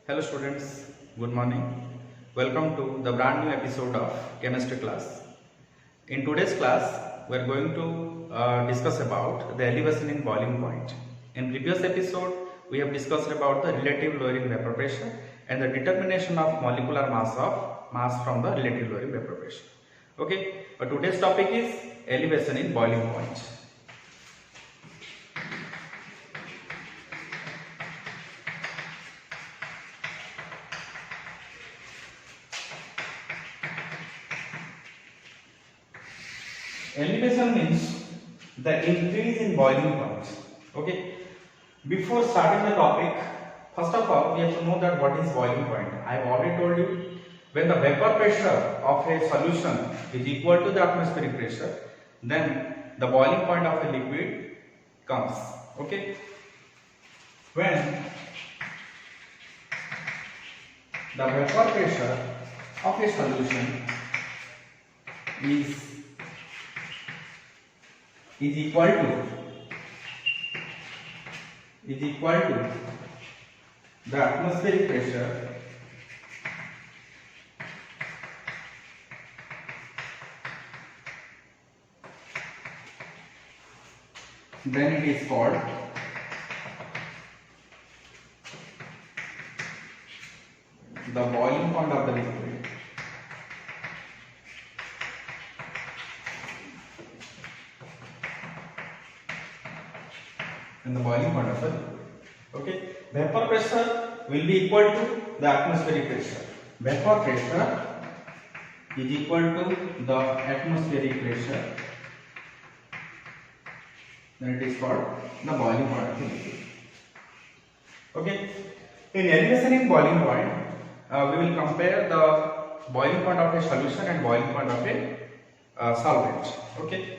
Hello students, good morning. Welcome to the brand new episode of chemistry class. In today's class, we are going to discuss about the elevation in boiling point. In previous episode, we have discussed about the relative lowering vapor pressure and the determination of molecular mass from the relative lowering vapor pressure. Okay, but today's topic is elevation in boiling point. Elevation means the increase in boiling point. Okay. Before starting the topic, first of all, we have to know that what is boiling point. I have already told you, when the vapor pressure of a solution is equal to the atmospheric pressure, then the boiling point of the liquid comes. Okay. When the vapor pressure of a solution is equal to the atmospheric pressure, then it is called the boiling point of the liquid. And the boiling point of the liquid. Okay, vapor pressure will be equal to the atmospheric pressure. Vapor pressure is equal to the atmospheric pressure. Then it is called the boiling point of the liquid. Okay, in elevation in boiling point, we will compare the boiling point of a solution and boiling point of a solvent. Okay.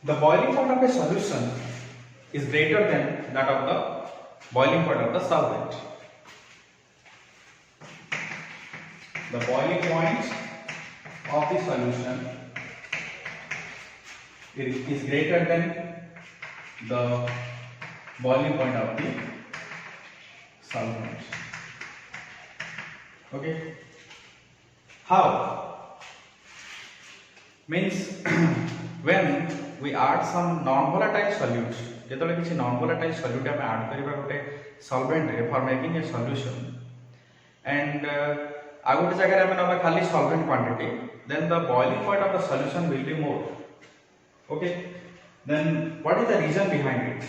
The boiling point of a solution is greater than that of the boiling point of the solvent. The boiling point of the solution is greater than the boiling point of the solvent. Okay. How? Means when we add some non-volatile solute, जेतले किसी non-volatile solute आम add करिबा गोटे solvent रे for making a solution, and आ गोटे जगह आम नबा खाली solvent quantity, then the boiling point of the solution will be more. Okay, then what is the reason behind it?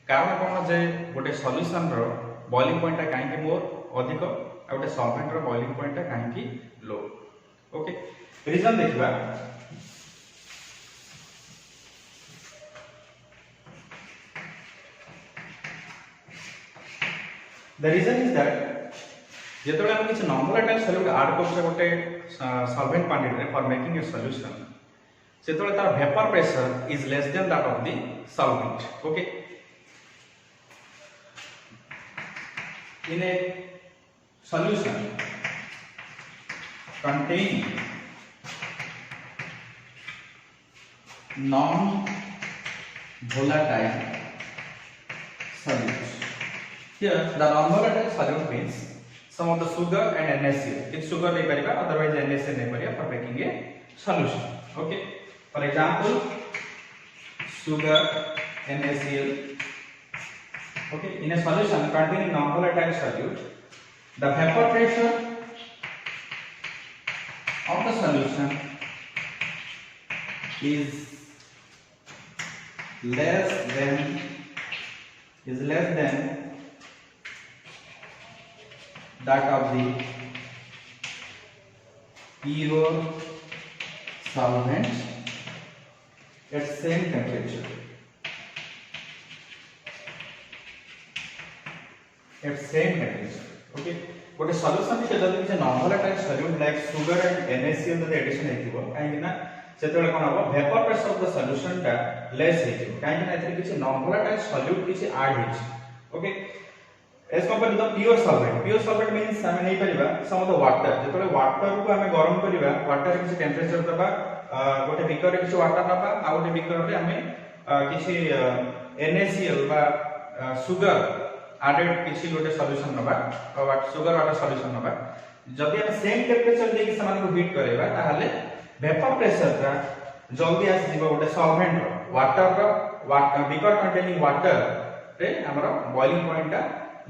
कारण कोन जे गोटे solution रो boiling point टा काहे more अधिक आ गोटे solvent रो boiling point टा काहे low. Okay, reason देखबा. The reason is that जेतले हम किसी non-volatile solute add करछे गोटे solvent quantity for making a solution, सेतले तार vapor pressure is less than that of the solvent. Okay, in a solution containing non-volatile solute. Here, the non-volatile solute means some of the sugar and NaCl. If sugar नहीं पड़ेगा, otherwise NaCl नहीं पड़ेगा for making a solution. Okay. For example, sugar, NaCl. Okay. In a solution containing non-volatile solute, the vapor pressure of the solution is less than that of the pure solvent at same temperature. Okay, गोटे solution के जल्दी किसी non volatile solute like sugar and NaCl जदि addition हेतिबो काहे ना सेतले कोन हबो vapour pressure of the solution टा लेस हेतिबो काहे ना एथि किसी नॉन वोलेटाइल सॉल्यूट किसी ऐड हेछि. Okay, as compared to the pure solvent means आमे नै परिबा some of the water जेतले water को आमे गरम करिबा water किसी टेंपरेचर दबा गोटे बीकर किसी वाटर नबा आ गोटे बीकर रे हमें किसी NaCl बा सुगर एडेड किसी गोटे सॉल्यूशन नबा सुगर वाटर सॉल्यूशन नबा जदि हम सेम टेंपरेचर दे कि समान को हीट करेबा ताहले वेपर प्रेशर रा जल्दी आसी जीव गोटे solvent water beaker containing water रे हमरो बॉइलिंग पॉइंट टा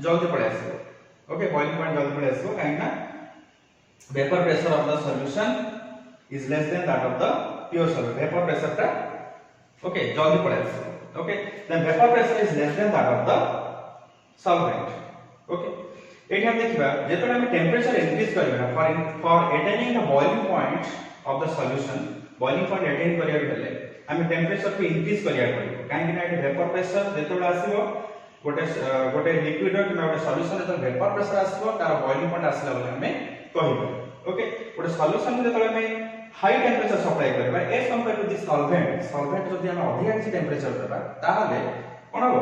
जल्दी पळे आसीबो ओके बॉइलिंग पॉइंट जल्दी पळे आसीबो काहेना vapor pressure of the solution is less than that of the pure solvent vapor pressure ta okay jaldi pade asu okay then vapor pressure is less than that of the solvent okay एठी हम देखिबा जेतने हम temperature increase करबा for attaining the boiling point of the solution boiling point attain करिया बेले हम temperature को इंक्रीज करिया पड़िबो काहे कि एठी vapor pressure जेतोला आसीबो गोटे लिक्विड रो कि गोटे सॉल्यूशन जेतो vapor pressure आसीबो तार boiling point आसीला बेले हमें कहिबो ओके गोटे सॉल्यूशन जेतले हमें हाई टेंपरेचर सप्लाई करबा as compare to this solvent जदि हम अधिक किसी टेंपरेचर देबा ताहले कोन हो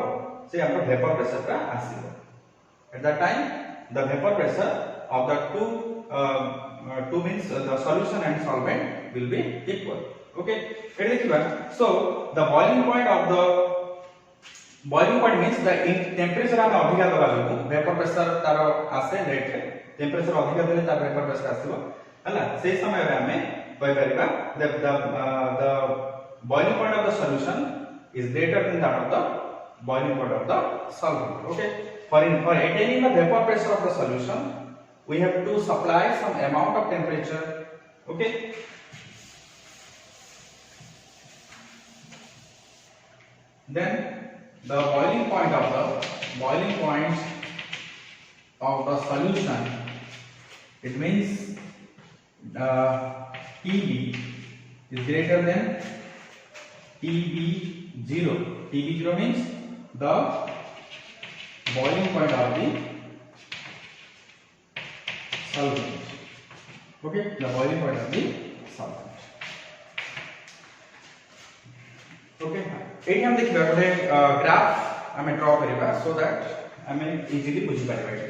से हमर वेपर प्रेशर का आसीबो at that time the vapour pressure of the two means the solution and solvent will be equal okay एट देखिबा so the boiling point means the temperature हम अधिक दबा लु वेपर प्रेशर तार आसे रेट रे टेंपरेचर अधिक देले तार वेपर प्रेशर आसीबो हला से समय रे हमें कहि परिबा the boiling point of the solution is greater than that of the boiling point of the solvent okay for attaining the vapor pressure of the solution we have to supply some amount of temperature okay then the boiling point of the solution it means TB is greater than TB0 TB0 means the boiling point of the solvent okay the boiling point of the solvent okay एठी हम देखिबा गोटे graph हमें draw करिबा so that हमें easily बुझि Paribas एठी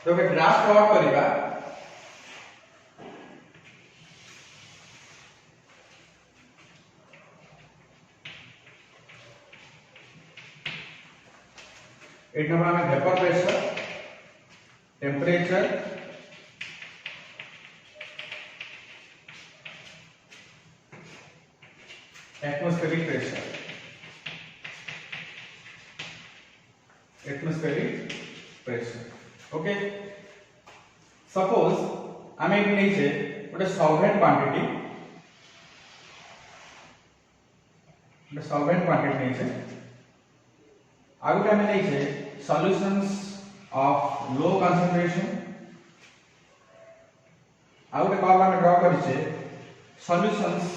तो वे ग्राफ प्लॉट करिबा एट नंबर में vapour pressure temperature atmospheric pressure okay suppose आमे एक नहीं छे गोटे सॉल्वेंट क्वांटिटी नहीं छे आगुटे आमे नहीं छे सॉल्यूशंस ऑफ लो कंसंट्रेशन आगुटे कर्व आमे ड्रा करि छे solutions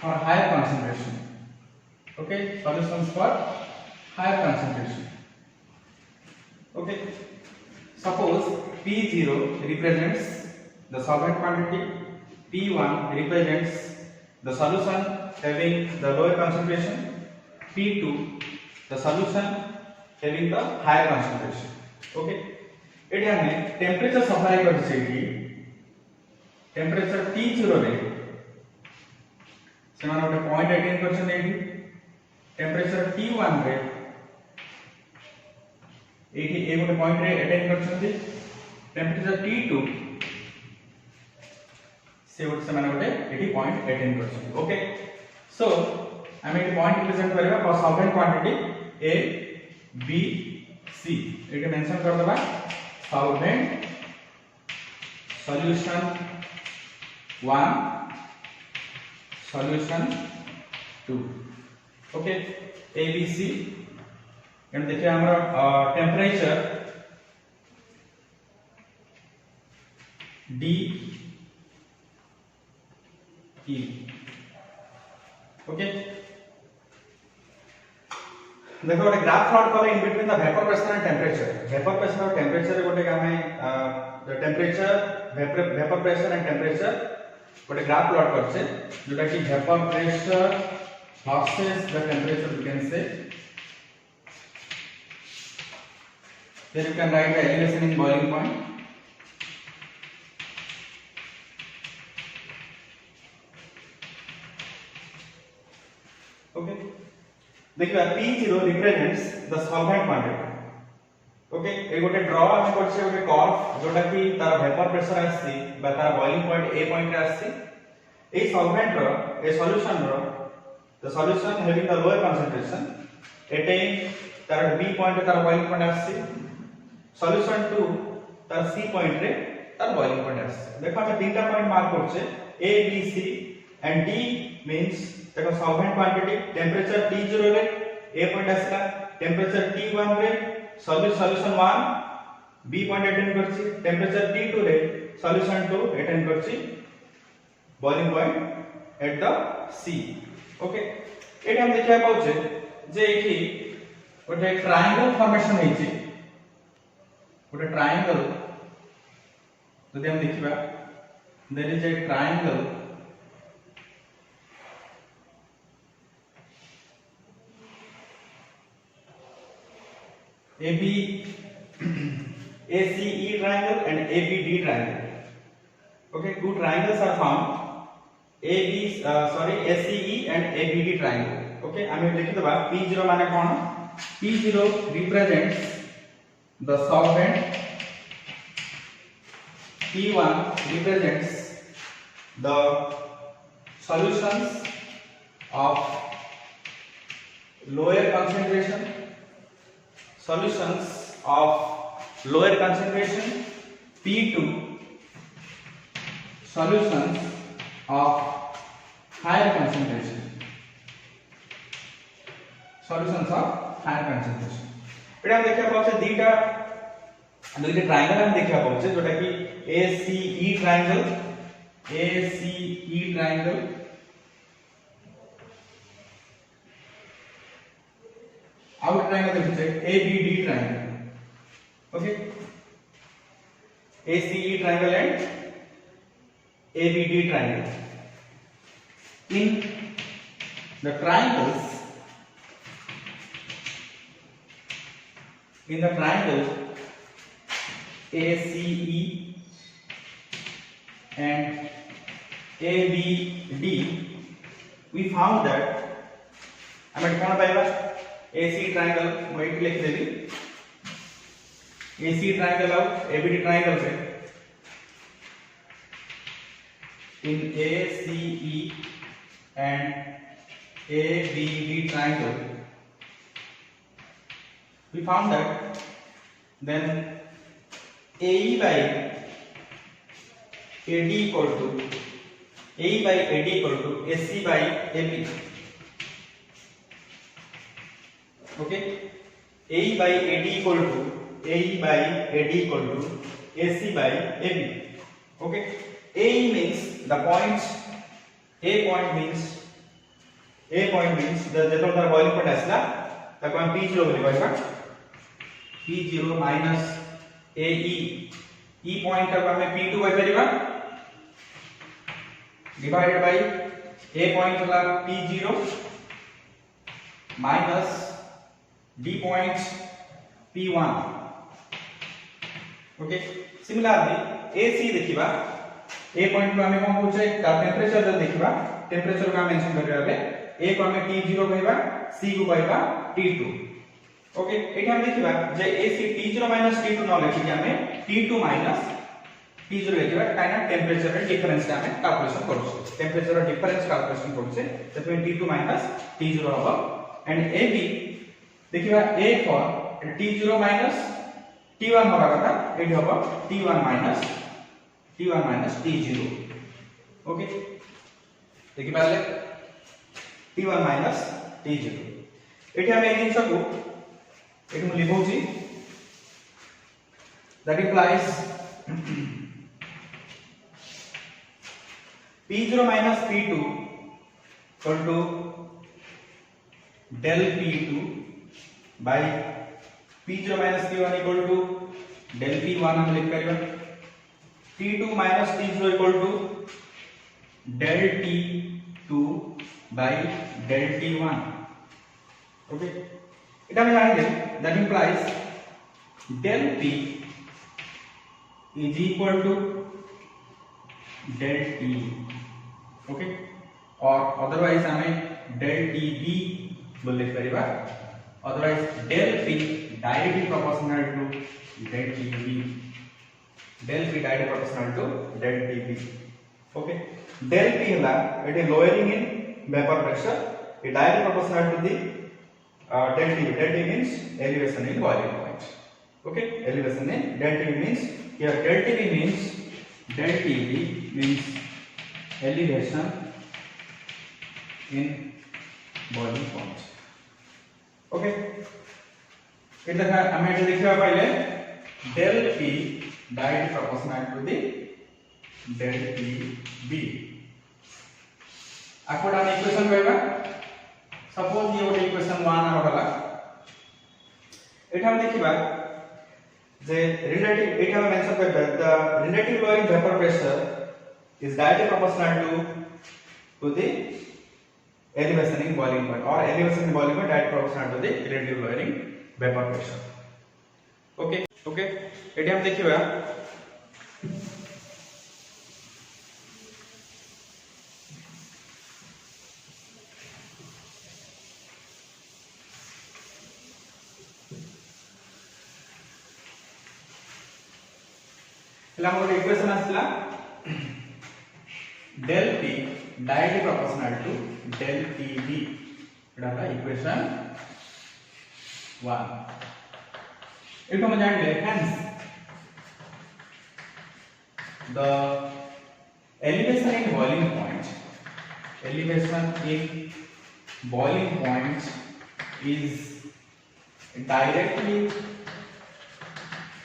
for higher concentration okay solutions for higher concentration okay suppose P0 represents the solvent quantity P1 represents the solution having the lower concentration P2 the solution having the higher concentration okay एठी हमें temperature supply कर छै temperature T0 रे सेमान गोटे point attain करछन एठी temperature T1 रे एठी ए गोटे पॉइंट रे अटेन करछन्ती टेंपरेचर T2 से माने गोटे एठी पॉइंट अटेन करछन्ती ओके सो हम एठी पॉइंट रिप्रेजेंट करबा for solvent quantity A B C एठी मेंशन कर देबा solvent solution 1 solution 2 okay A B C and देखिए हमारा टेंपरेचर D E ओके देखो गोटे ग्राफ प्लॉट करे in between the vapour pressure and temperature गोटे हमें the temperature vapour pressure and temperature गोटे ग्राफ प्लॉट करछे जोटा कि vapour pressure versus the temperature you can say then you can write the elevation in boiling point okay देखिबा P0 represents the solvent quantity okay ए गोटे draw हम करछे गोटे कर्व जोटा कि तार वेपर प्रेशर आसी बा तार बॉइलिंग पॉइंट ए पॉइंट रे आसी ए सॉल्वेंट रो ए सॉल्यूशन रो the solution having the lower concentration attain तार B पॉइंट तार बॉइलिंग पॉइंट आसी सॉल्यूशन टू तार C पॉइंट रे तार बॉइलिंग पॉइंट आसी देखो हम तीनटा पॉइंट मार्क करछे A B C and D means देखो सॉल्वेंट क्वांटिटी टेंपरेचर T0 रे A पॉइंट आसला टेंपरेचर T1 रे सॉल्यूशन 1 B पॉइंट अटेंड करछि टेंपरेचर T2 रे सॉल्यूशन 2 अटेंड करछि boiling point at the C okay एटा हम देखिया पाउछे जे एठी गोटे ट्रायंगल फॉर्मेशन हेछि गोटे ट्रायंगल जदि हम देखिबा there is a triangle AB ACE triangle and ABD triangle. Okay, two triangles are formed. ACE and ABD triangle. Okay, I am लिखि दबा P0 माने कोन P0 represents the solvent P1 represents the solutions of lower concentration solutions of lower concentration P2 solutions of higher concentration solutions of higher concentration एटा हम देखिया पाछे दुईटा triangle हम देखिया पाछे जोटा कि ACE ट्रायंगल आउट ट्रायंगल देखिए ABD triangle okay ACE triangle and ABD triangle in the triangles ACE and ABD we found that हम कोन पाइबा AC triangle मोइट लिख देली AC triangle और ABD triangle से in ACE and ABD triangle we found that then AE by AD equal to AC by AB okay AE by AD equal to AC by AB okay AE means the points A point means the जेतोल boiling point आसला ताको हम P0 बोली कहबा P0 minus AE E point ताको हम P2 कहि परिबा divided by A point होला P0 minus D point P1 okay similarly AC देखिबा A point को हमें कोन पूछे ता टेंपरेचर जो देखिबा टेंपरेचर को हम मेंशन करबा बे A को हमें T0 कहबा C को कहबा T2 ओके एठी हम देखिबा जे AC T0 T2 न लिखि हमें T2 T0 लिखिबा काइना टेंपरेचर रे डिफरेंस का हमें कैलकुलेशन करू टेंपरेचर रे डिफरेंस कैलकुलेशन करू तमे T2 T0 होबा एंड AB देखिबा A फॉर T0 T1 होबा कथा एठी होबा T1 T0 ओके देखि पाले T1 T0 एठी हम एक जिंस को एठी हम लिखौची that implies P0 P2 equal to del P2 by P0 P1 equal to del P1 हम लिख परिबा T2 T0 equal to del T2 by del T1 okay এটা আমি জানি that implies del P is equal to del T okay or otherwise हमें del TB बोल लिख परिबा otherwise del P directly proportional to del TB del P directly proportional to del TB okay del P हला एटे lowering in vapour pressure it directly proportional to the del T. Del T means elevation in boiling point. Okay, elevation in del T means here del T means del TB means elevation in boiling point. Okay, it देखा हमें ये देखिए पहले del P directly proportional to the del TB. आखोड़ा equation कहबा suppose ये गोटे equation 1 रहला एटा हम देखिबा जे रिलेटिव एटा हम मेंशन करबा the relative lowering vapour pressure is directly proportional to the elevation in boiling point or elevation in boiling point directly proportional to the relative lowering vapor pressure. Okay एटा हम देखिबा हमर equation आसला del P directly proportional to del TB Etah equation 1 एटा हम जान ले hence the elevation in boiling point is directly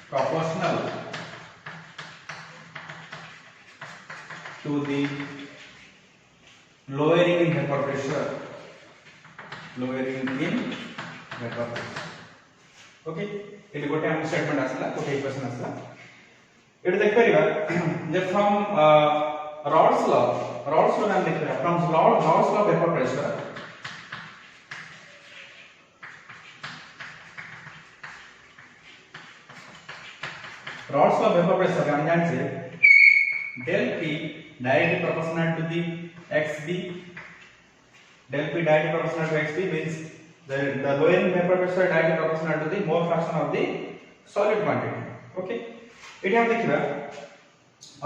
proportional to the lowering in vapor pressure. Okay, ये गोटे हम स्टेटमेंट आसला गोटे इक्वेशन आसला एटा देख परिबा जे फ्रॉम रॉड्स लॉ हम देख परिबा from Raoult's law vapour pressure हम जान से del P directly proportional to the XB. Del P directly proportional to XB means the lowering vapor pressure directly proportional to the mole fraction of the solid quantity. Okay, it हम देखिबा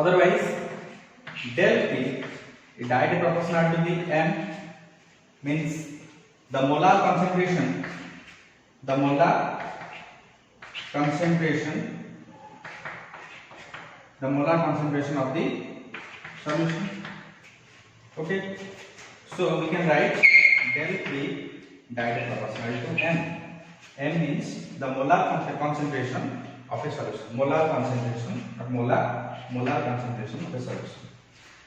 otherwise del P is directly proportional to the M means the molar concentration of the solution. Okay, so we can write del P directly proportional to M. M means the molar concentration of a solution. Molar concentration of a solution.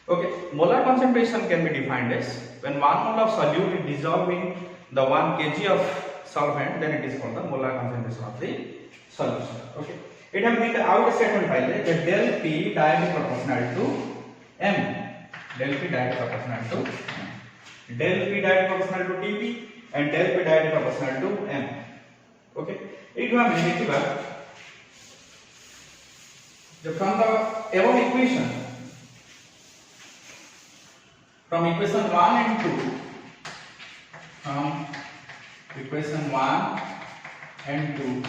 Okay, molar concentration can be defined as when 1 mole of solute is dissolved in the 1 kg of solvent, then it is called the molar concentration of the solution. Okay, it हम देखते out statement पाइले that del P directly proportional to M. Del P directly proportional to M. Del P directly proportional to TP and del P directly proportional to M. Okay, it हम देखिबा from the above equation, from equation 1 and 2, from equation 1 and 2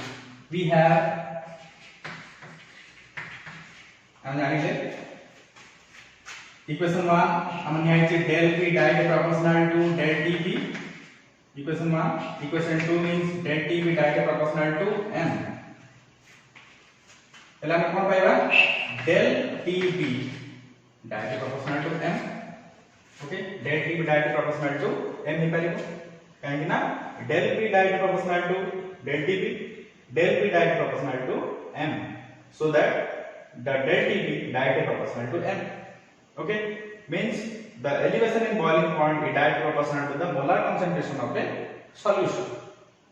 we have हम जानिले equation 1 हम यहाँ से del P directly proportional to del TP equation 1. equation 2 means del TP directly proportional to M. एला हम कोन पाइबा del TP directly proportional to M. Okay, del TP directly proportional to M हे परिबो काहे ना del P directly proportional to del TP, del P directly proportional to M, so that the del TP directly proportional to M. Okay, means the elevation in boiling point is directly proportional to the molar concentration of the solution.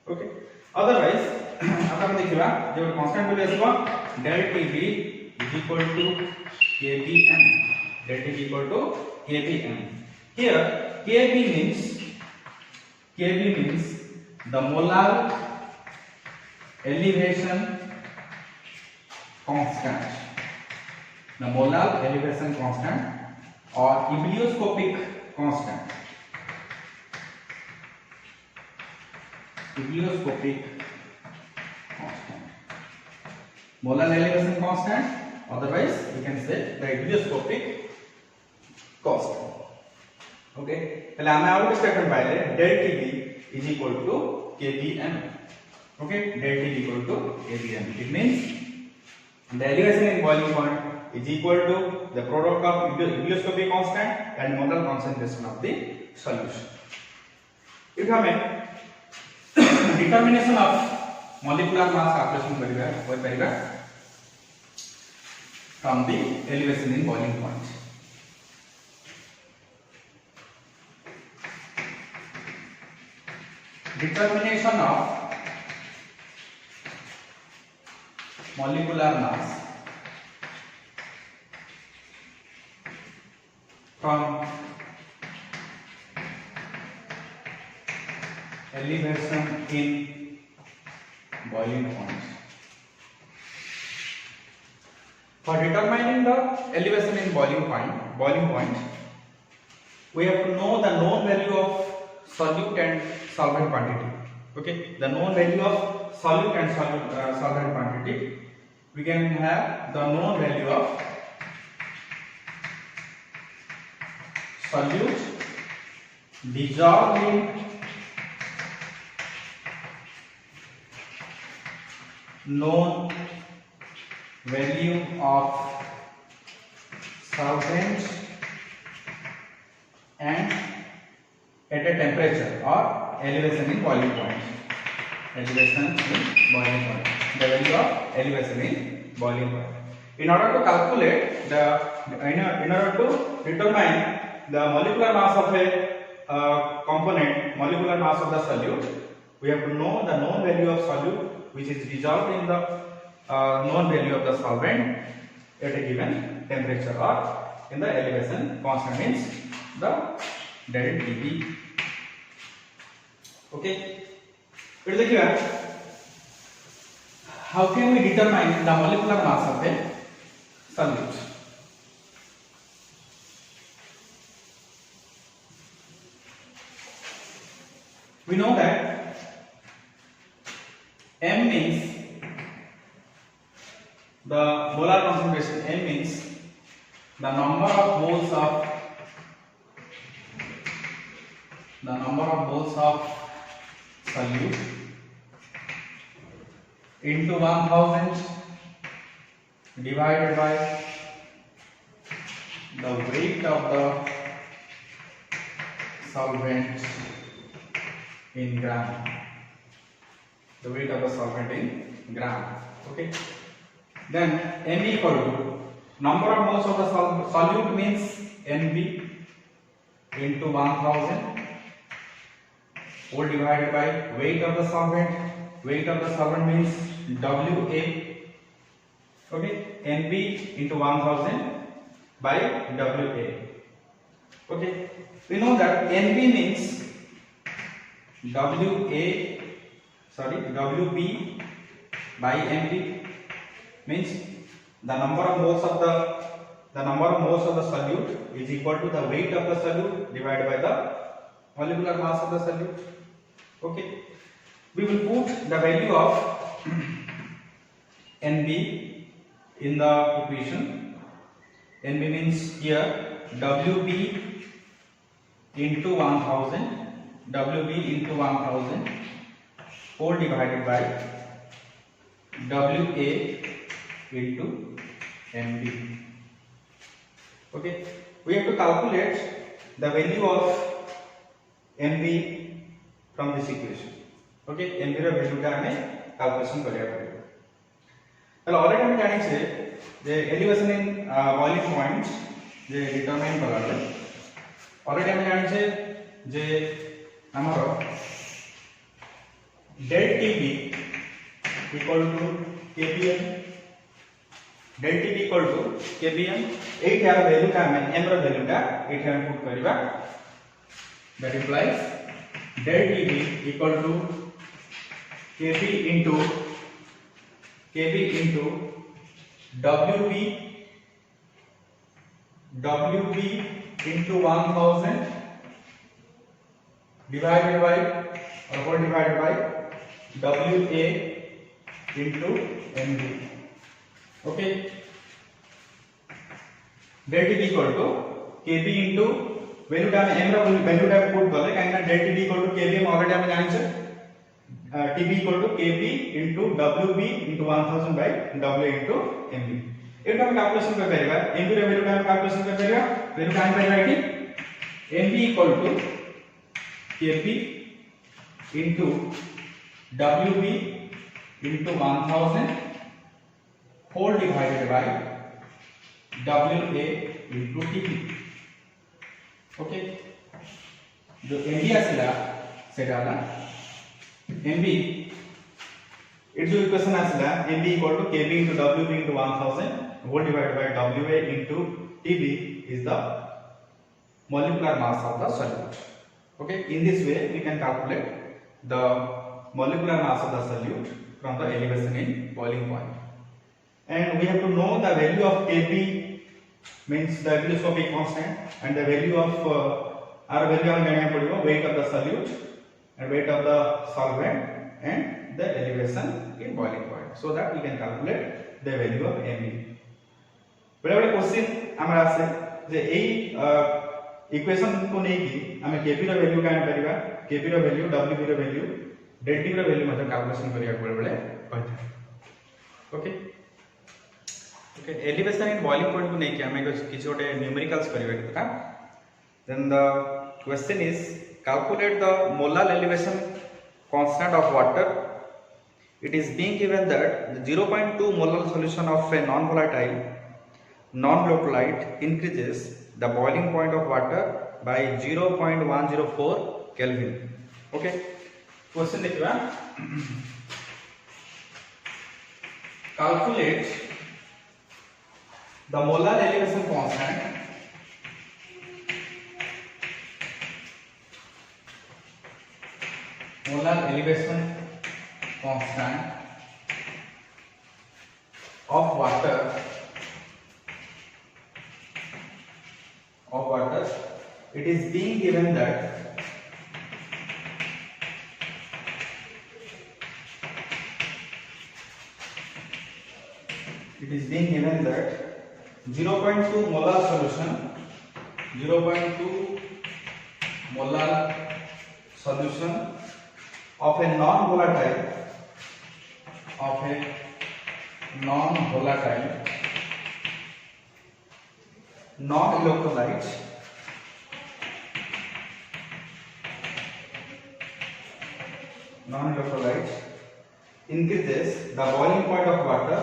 Okay, otherwise अब हम देखिबा जो constant value आसबो del TP is equal to kbm. Del TP equal to kbm. Here kb means the molar elevation constant. The molar elevation constant or ebullioscopic constant. hygroscopic constant. Molar elevation constant, otherwise we can say the hygroscopic constant. Okay, पहले हमें और एक statement पाइले del TB is equal to kbm. Okay, del TB equal to kbm. It means the elevation in boiling point is equal to the product of hygroscopic constant and molar concentration of the solution. If हमें determination of molecular mass calculation करिबा from the elevation in boiling point. Determination of molecular mass from elevation in boiling point. For determining the elevation in boiling point, we have to know the known value of solute and solvent quantity. Okay, the known value of solute and solvent quantity. We can have the known value of solute dissolved in known value of solvent and at a temperature or elevation in boiling point. Elevation in boiling point. The value of elevation in boiling point. In order to calculate in order to determine the molecular mass of a component, molecular mass of the solute, we have to know the known value of solute which is dissolved in the known value of the solvent at a given temperature or in the elevation constant, means the del TB. Okay, it is clear. How can we determine the molecular mass of a solute? We know that M means the molar concentration. M means the number of moles of solute into 1000 divided by the weight of the solvent in gram. The weight of the solvent in gram. Okay. Then M equal to number of moles of the solute means NB into 1000 whole divided by weight of the solvent. Weight of the solvent means WA. Okay, NB into 1000 by WA. Okay, we know that NB means WB by NB, means the number of moles of the solute is equal to the weight of the solute divided by the molecular mass of the solute. Okay, we will put the value of NB in the equation. NB means here WB into 1000, WB into 1000 whole divided by WA into NB. Okay, we have to calculate the value of NB from this equation. Okay, NB ର value ଟା ଆମେ calculation କରିବା ପଡିବ. ତାହେଲେ already ଆମେ ଜାଣିଛେ ଯେ elevation in boiling point J determine Karale already ଆମେ ଜାଣିଛେ ଯେ ଆମର del TB equal to kbm, del TB equal to kbm. एठी आर वैल्यू का हम m रो वैल्यू का एठी हम पुट करबा, that implies del TB equal to kb into WB into 1000 divided by or whole divided by WA into MB. Okay, del T equal to KB into value टा में m रा value टा put करले काहे ना del T equal to KB हम already हम जानि छ TB equal to KB into WB into 1000 by WA into MB. एटा हम कैलकुलेशन कर परिबा MB रा value टा हम कैलकुलेशन कर परिबा value टा हम परिबा एठी MB equal to KB into WB into 1000 whole divided by WA into TB. Okay, जो MB आसिला सेटा ना MB इट जो equation आसिला MB equal to KB into WB into 1000 whole divided by WA into TB is the molecular mass of the solute. Okay, in this way we can calculate the molecular mass of the solute from the elevation in boiling point. And we have to know the value of Kb means the abelioscopic constant and the value of R value हम जाने पड़ेगा weight of the solute and weight of the solvent and the elevation in boiling point so that we can calculate the value of Mb. बड़े बड़े question हमारा से जे एई equation को नहीं की हमें Kb रा वैल्यू कान परिबा Kb रा वैल्यू Wb रा वैल्यू del T रा वैल्यू मतलब कैलकुलेशन करिया बड़े बड़े कहते okay Okay, elevation in boiling point को नहीं किया हमें किसी छोटे न्यूमेरिकल्स करिवे कितना then the question is calculate the molar elevation constant of water. It is being given that the 0.2 molar solution of a non-volatile non-localite increases the boiling point of water by 0.104 Kelvin. Okay, question देखिए calculate the molar elevation constant of water it is being given that it is being given that 0.2 molar solution 0.2 molar solution of a non-volatile non-localite increases the boiling point of water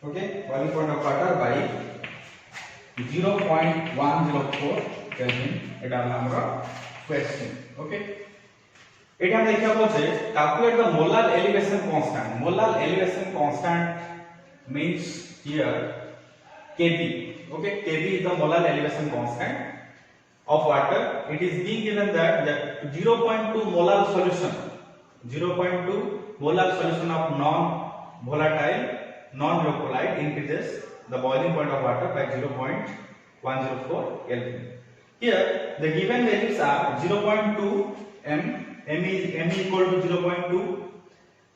okay, boiling point of water by 0.104 Kelvin. एटा हमरा question okay एटा हम देखिया बोलछे calculate the molar elevation constant. Molar elevation constant means here Kb. Okay, Kb is the molar elevation constant of water. It is being given that the 0.2 molar solution of non-volatile non-localite increases the boiling point of water by 0.104 Kelvin. Here the given values are 0.2 m equal to 0.2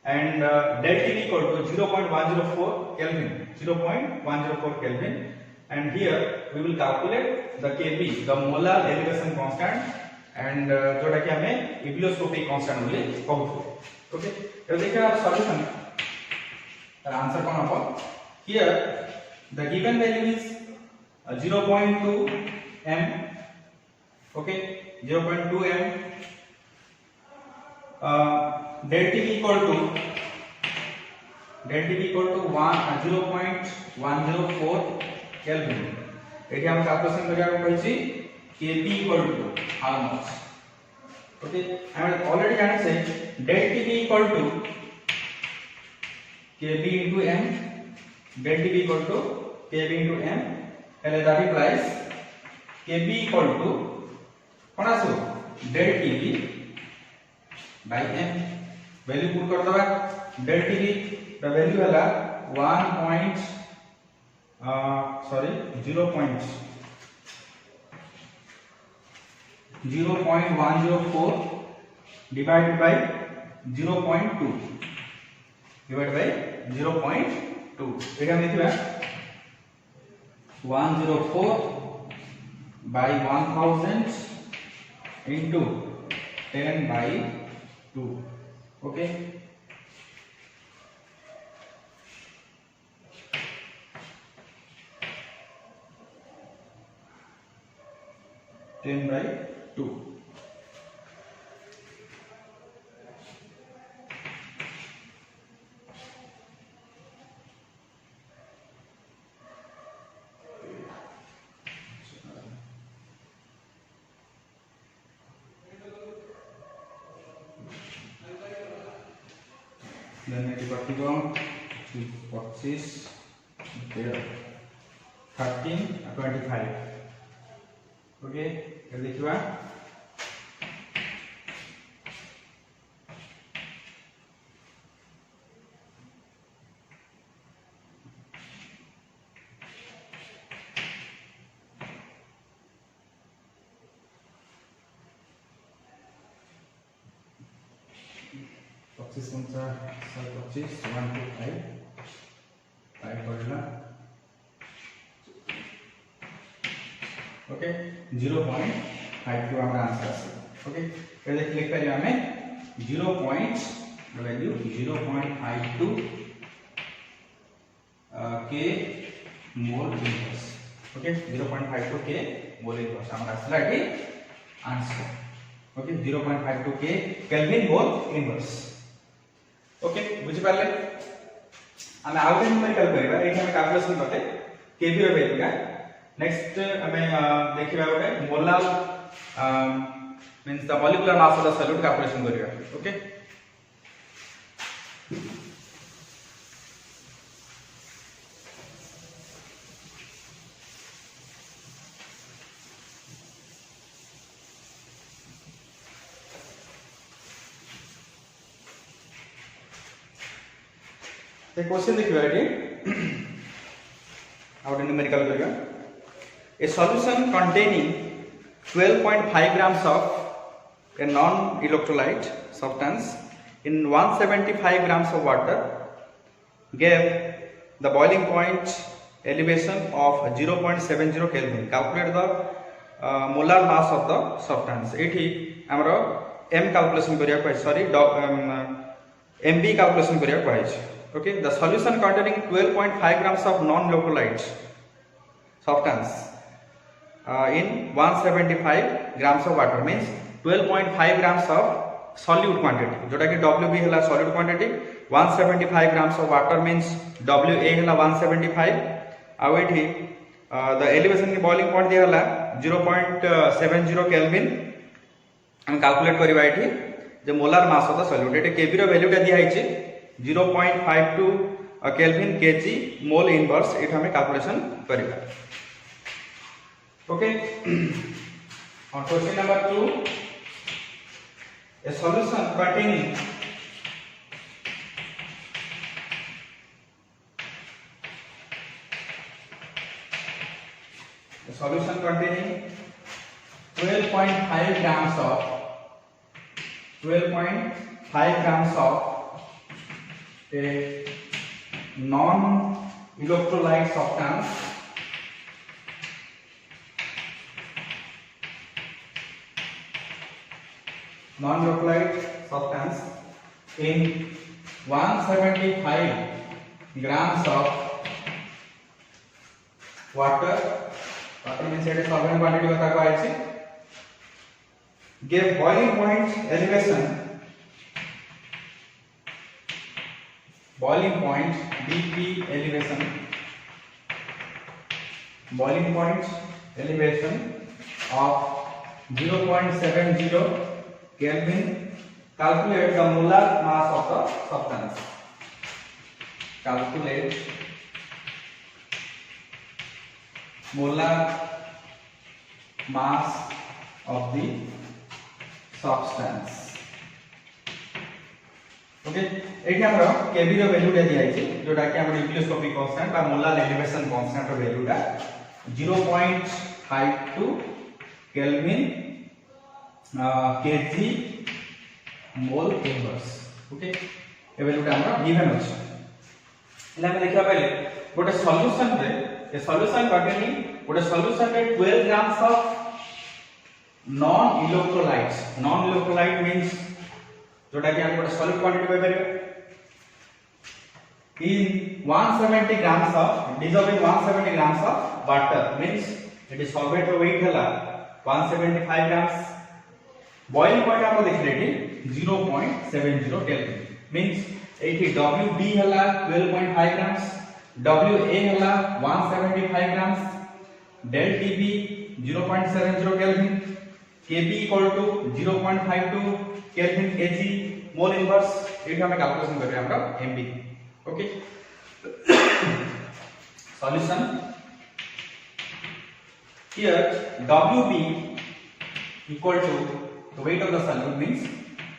and del T equal to 0.104 Kelvin and here we will calculate the Kb, the molar elevation constant and जोटा कि हमें ebullioscopic constant बोली कहू okay तो देखिए solution the answer कौन होगा here the given value is 0.2 m okay 0.2 m del T equal to 0.104 Kelvin एठी हम कैलकुलेशन करिया कहछि Kb equal to how much okay I am already जाने से del T equal to Kb into m del T equal to Kb into m and that implies Kb equal to कौन आसो del Tb by m value put कर दबा del Tb the value हला 1.104 sorry 0.104 divided by 0.2 divided by 0.2 এটা আমি লিখবা 104 by 1000 into 10 by 2 okay 10 by 2 then it got to go 25 there 13 25 okay ये लिखवा पच्चीस 25 1 2 5 पड़ेगा ओके 0.52 हमारा आंसर है ओके पहले क्लिक करिए हमें 0. वैल्यू 0.52 के मोल इनवर्स ओके 0.52 के मोल इनवर्स हमारा आंसर है आंसर ओके 0.52 के केल्विन मोल इनवर्स ओके बुझी पाले हमें आउट न्यूमेरिकल करबा एठी हमें कैलकुलेशन करते केबी रो वैल्यू का नेक्स्ट हमें देखिबा गोटे molar means the molecular mass of the solute calculation करिया ओके The question देखिए एटी आउट न्यूमेरिकल करिया a solution containing 12.5 grams of a non-electrolyte substance in 175 grams of water gave the boiling point elevation of 0.70 Kelvin. Calculate the molar mass of the substance. एठी हमरो m calculation करिया पाइ sorry mb calculation करिया पाइ okay the solution containing 12.5 grams of non-electrolyte substance in 175 grams of water means 12.5 grams of solute quantity जोटा कि WB हला solute quantity 175 grams of water means WA हला 175 आ एठी the elevation in boiling point दिया हला 0.70 Kelvin हम calculate करबा एठी जे molar mass of the solute एठी Kb रो वैल्यू टा दिया हिची 0.52 Kelvin kg mole inverse एठी हमें कैलकुलेशन करबा okay on question number 2 a solution containing a solution containing 12.5 grams of 12.5 grams of a non electrolyte substance non-electrolyte substance in 175 grams of water means it is solvent quantity बता को आइछि give boiling point elevation boiling point BP elevation boiling point elevation of 0.70 Kelvin. Calculate the molar mass of the substance. Calculate molar mass of the substance. Okay एठी हमरो केबी रो value टा दिया छि जोटा कि हमर न्यूक्लियोस्कोपिक कांस्टेंट बा मोलार एलिवेशन कांस्टेंट रो वैल्यू टा 0.52 kelvin KG mole inverse okay ए वैल्यू टा हमरो गिवन अछि एला हम देखिबा पहिले गोटे सॉल्यूशन रे ए सॉल्यूशन बाटेनी गोटे सॉल्यूशन रे 12 grams of non electrolyte means जोटा कि हम गोटे सॉलिड क्वांटिटी पाइ परिबे in 170 grams of dissolving 170 grams of water means it is solvent weight hela 175 grams boiling point हम देखले एठी 0.70 Kelvin means एठी WB हला 12.5 grams WA हला 175 grams del TB 0.70 Kelvin KB equal to 0.52 Kelvin kg mole inverse एठी हम calculation करबे हमरा MB okay solution here WB equal to the weight of the solute means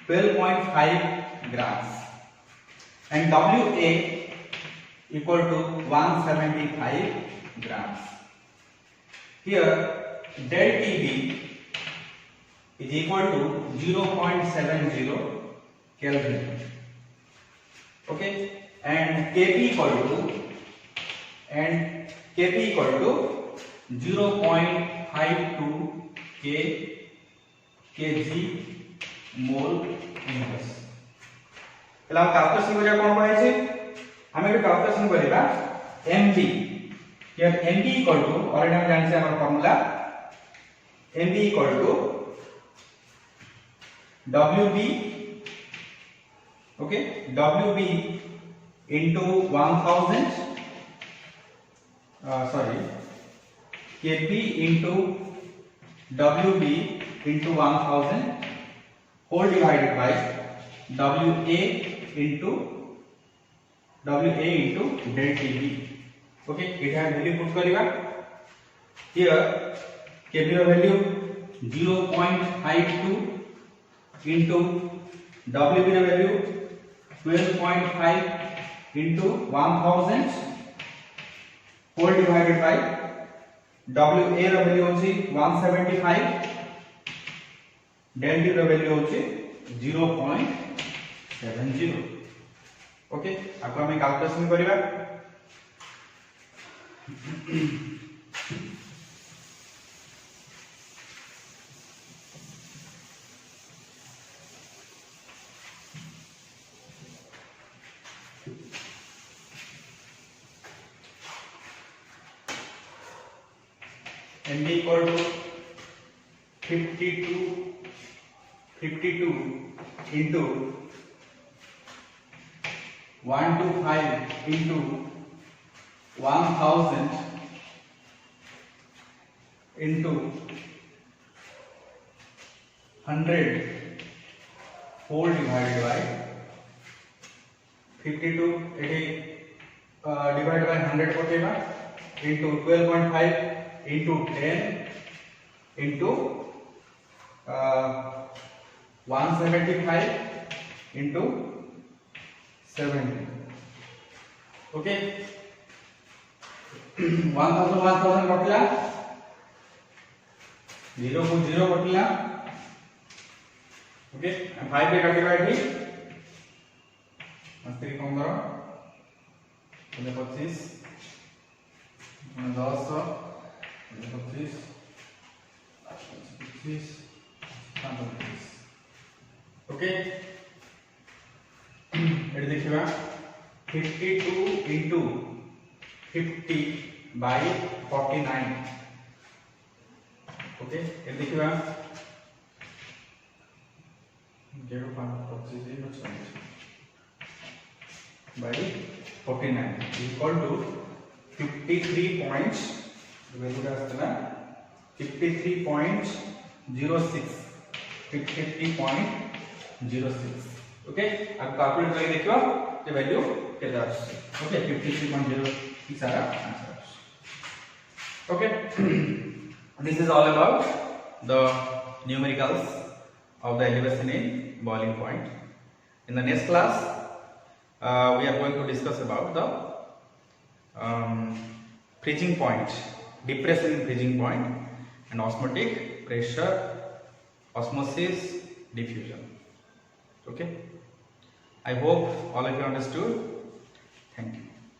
12.5 grams and WA equal to 175 grams here del TB is equal to 0.70 Kelvin okay and kb equal to 0.52 kg mole inverse एला calculation करिया कोन कहै छै हम एटा calculation करिबा mb here mb equal to already हम जानि छै हमर formula mb equal to wb okay wb into 1000 kb into wb into 1000 whole divided by wa into del tb okay एटा वैल्यू पुट करिवा here kb रो value 0.52 into wb रो value 12.5 into 1000 whole divided by WA रो value होची 175 del D रो value होची 0.70 okay अब हम calculation करिबा MB equal to 52 into 125 into 1000 into 100 whole divided by 52 divided by 100 कोटेबा into 12.5 into 10 into 175 into 70 okay 1000 कटला 0 को 0 कटला okay 5 पे कटिबा एठी मस्ती कम करो 25 10 25 ओके एट देखिबा 52 into 50 by 49 ओके एट देखिबा 0.25 by 49 equal to 53 points value आस्तना 53.06 ओके अब कैलकुलेट करके देखियो जे वैल्यू केते आछे ओके 53.06 सारा answer okay this is all about the numericals of the elevation in boiling point In the next class, we are going to discuss about the freezing point, depression in freezing point, and osmotic pressure, osmosis, diffusion. Okay. I hope all of you understood. Thank you.